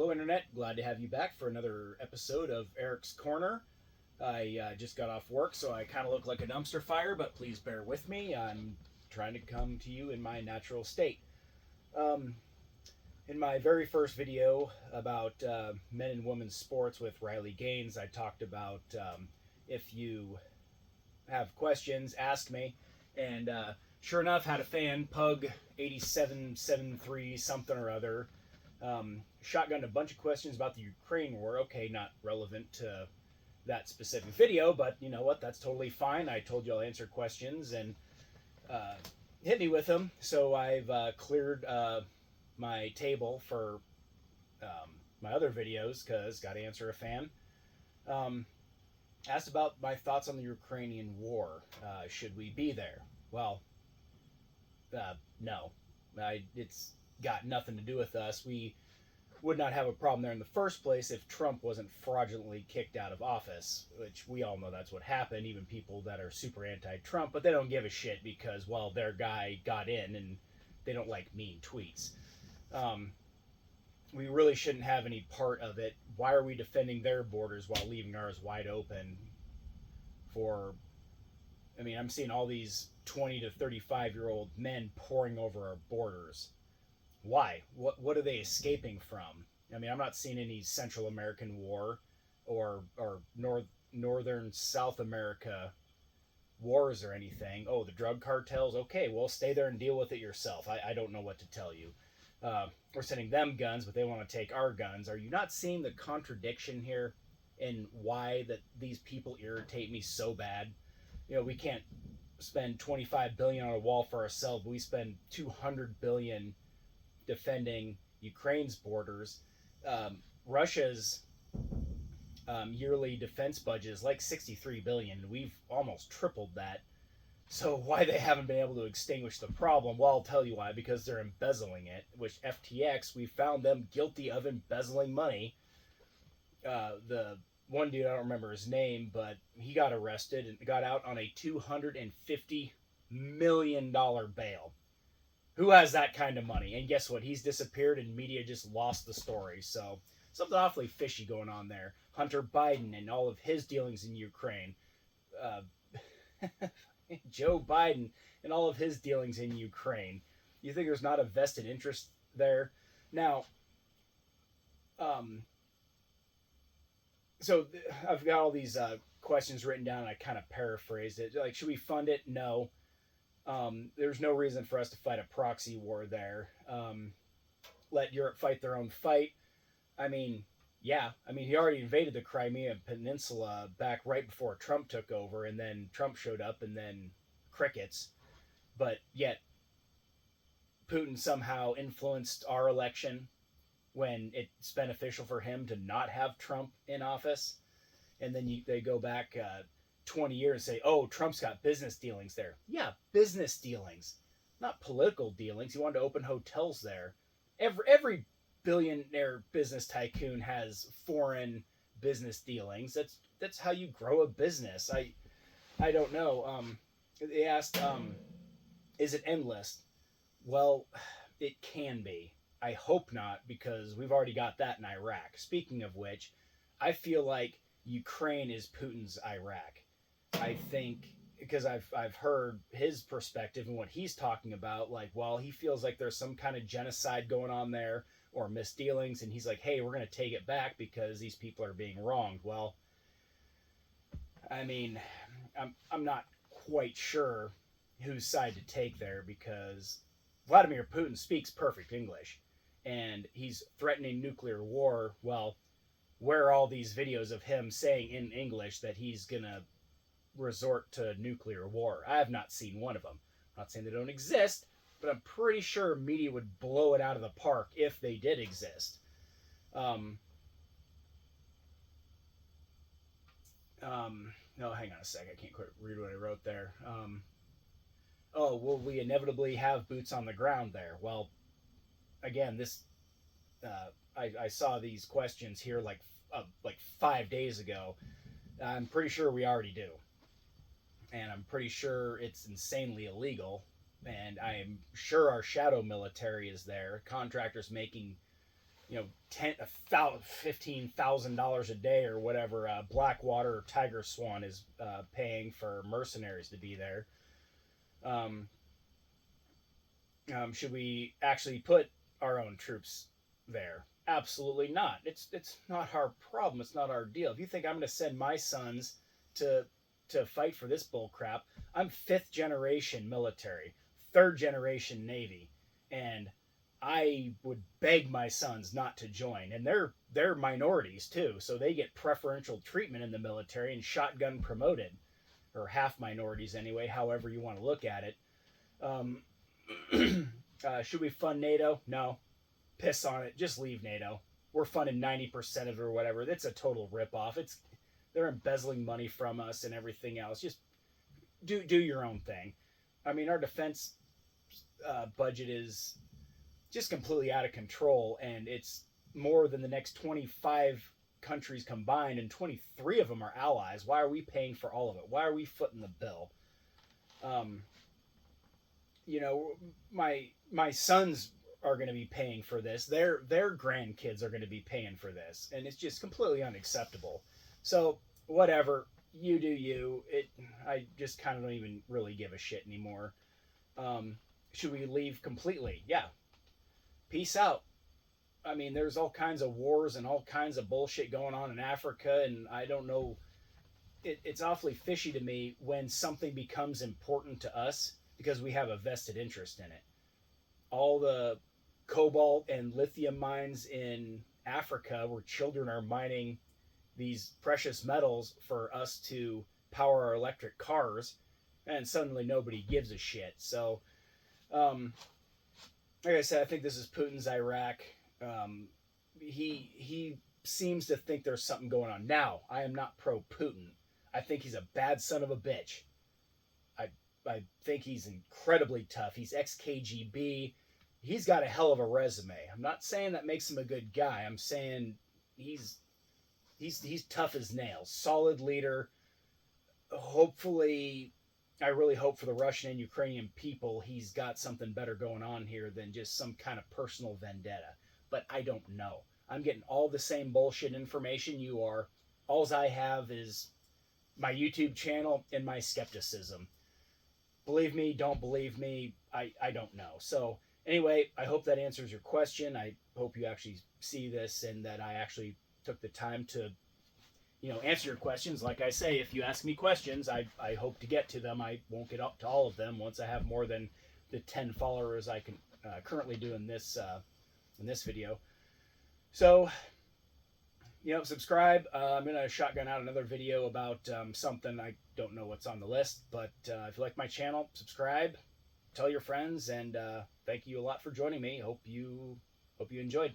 Hello, Internet. Glad to have you back for another episode of Eric's Corner. I just got off work, so I kind of look like a dumpster fire, but please bear with me. I'm trying to come to you in my natural state. Um, in my very first video about men and women's sports with Riley Gaines, I talked about if you have questions, ask me. And sure enough, had a fan, Pug 8773 something or other, shotgunned a bunch of questions about the Ukraine war. Okay, not relevant to that specific video, but you know what? That's totally fine. I told you I'll answer questions and uh, hit me with them. So I've cleared my table for my other videos because got to answer a fan. Um, Asked about my thoughts on the Ukrainian war. Should we be there? Well, no. It's got nothing to do with us. We would not have a problem there in the first place if Trump wasn't fraudulently kicked out of office, which we all know that's what happened. Even people that are super anti-Trump, but they don't give a shit because, well, their guy got in and they don't like mean tweets. Um, we really shouldn't have any part of it. Why are we defending their borders while leaving ours wide open for, I mean, I'm seeing all these 20 to 35-year-old men pouring over our borders. Why? What are they escaping from? I mean, I'm not seeing any Central American war or northern South America wars or anything. Oh, the drug cartels. Okay, well, stay there and deal with it yourself. I don't know what to tell you. We're sending them guns, but they want to take our guns. Are you not seeing the contradiction here in why that these people irritate me so bad? You know, we can't spend 25 billion on a wall for ourselves, but we spend 200 billion defending Ukraine's borders. Russia's yearly defense budget is like 63 billion. We've almost tripled that. So why they haven't been able to extinguish the problem? Well, I'll tell you why. Because they're embezzling it. Which FTX, we found them guilty of embezzling money. The one dude, I don't remember his name, but he got arrested and got out on a $250 million bail. Who has that kind of money? And guess what? He's disappeared and media just lost the story. So something awfully fishy going on there. Hunter Biden and all of his dealings in Ukraine. Uh, Joe Biden and all of his dealings in Ukraine. You think there's not a vested interest there? Now, so I've got all these questions written down and I kind of paraphrased it. Like, should we fund it? No. There's no reason for us to fight a proxy war there. Let Europe fight their own fight. I mean, yeah. I mean, he already invaded the Crimea Peninsula back right before Trump took over, and then Trump showed up, and then crickets. But yet, Putin somehow influenced our election when it's beneficial for him to not have Trump in office. And then they go back 20 years and say, oh, Trump's got business dealings there. Yeah, business dealings, not political dealings. He wanted to open hotels there. Every billionaire business tycoon has foreign business dealings. That's how you grow a business. I don't know. They asked, is it endless? Well, it can be. I hope not, because we've already got that in Iraq. Speaking of which, I feel like Ukraine is Putin's Iraq. I think because I've heard his perspective and what he's talking about. Like, well, he feels like there's some kind of genocide going on there or misdealings, and he's like, hey, we're going to take it back because these people are being wronged. Well, I mean, I'm not quite sure whose side to take there because Vladimir Putin speaks perfect English and he's threatening nuclear war. Well, where are all these videos of him saying in English that he's going to resort to nuclear war? I have not seen one of them. I'm not saying they don't exist, but I'm pretty sure media would blow it out of the park if they did exist. No, hang on a sec. I can't quite read what I wrote there. Oh, will we inevitably have boots on the ground there? Well, again, this I saw these questions here like 5 days ago. I'm pretty sure we already do, and I'm pretty sure it's insanely illegal. And I am sure our shadow military is there, contractors making $15,000 a day or whatever Blackwater or Tiger Swan is paying for mercenaries to be there. Um, should we actually put our own troops there? Absolutely not. It's not our problem. It's not our deal. If you think I'm going to send my sons to fight for this bull crap, I'm fifth generation military, third generation Navy, and I would beg my sons not to join. And they're minorities too, so they get preferential treatment in the military and shotgun promoted, or half minorities anyway. However you want to look at it. Should we fund NATO? No. Piss on it. Just leave NATO. We're funding 90% of it or whatever. It's a total ripoff. They're embezzling money from us and everything else. Just do your own thing. I mean, our defense budget is just completely out of control, and it's more than the next 25 countries combined, and 23 of them are allies. Why are we paying for all of it? Why are we footing the bill? My sons are going to be paying for this. Their grandkids are going to be paying for this, and it's just completely unacceptable. So whatever, you do you. I just kind of don't even really give a shit anymore. Should we leave completely? Yeah. Peace out. I mean, there's all kinds of wars and all kinds of bullshit going on in Africa, and I don't know. It's awfully fishy to me when something becomes important to us because we have a vested interest in it. All the cobalt and lithium mines in Africa where children are mining these precious metals for us to power our electric cars, and suddenly nobody gives a shit. So, like I said, I think this is Putin's Iraq. He seems to think there's something going on. Now, I am not pro-Putin. I think he's a bad son of a bitch. I think he's incredibly tough. He's ex-KGB. He's got a hell of a resume. I'm not saying that makes him a good guy. I'm saying he's tough as nails. Solid leader. Hopefully, I really hope for the Russian and Ukrainian people he's got something better going on here than just some kind of personal vendetta. But I don't know. I'm getting all the same bullshit information you are. All I have is my YouTube channel and my skepticism. Believe me, don't believe me, I don't know. So anyway, I hope that answers your question. I hope you actually see this and that I actually took the time to answer your questions. Like I say, if you ask me questions, I hope to get to them. I won't get up to all of them once I have more than the 10 followers I can currently do in this video. So, subscribe. I'm going to shotgun out another video about something. I don't know what's on the list, but if you like my channel, subscribe, tell your friends, and thank you a lot for joining me. Hope you enjoyed.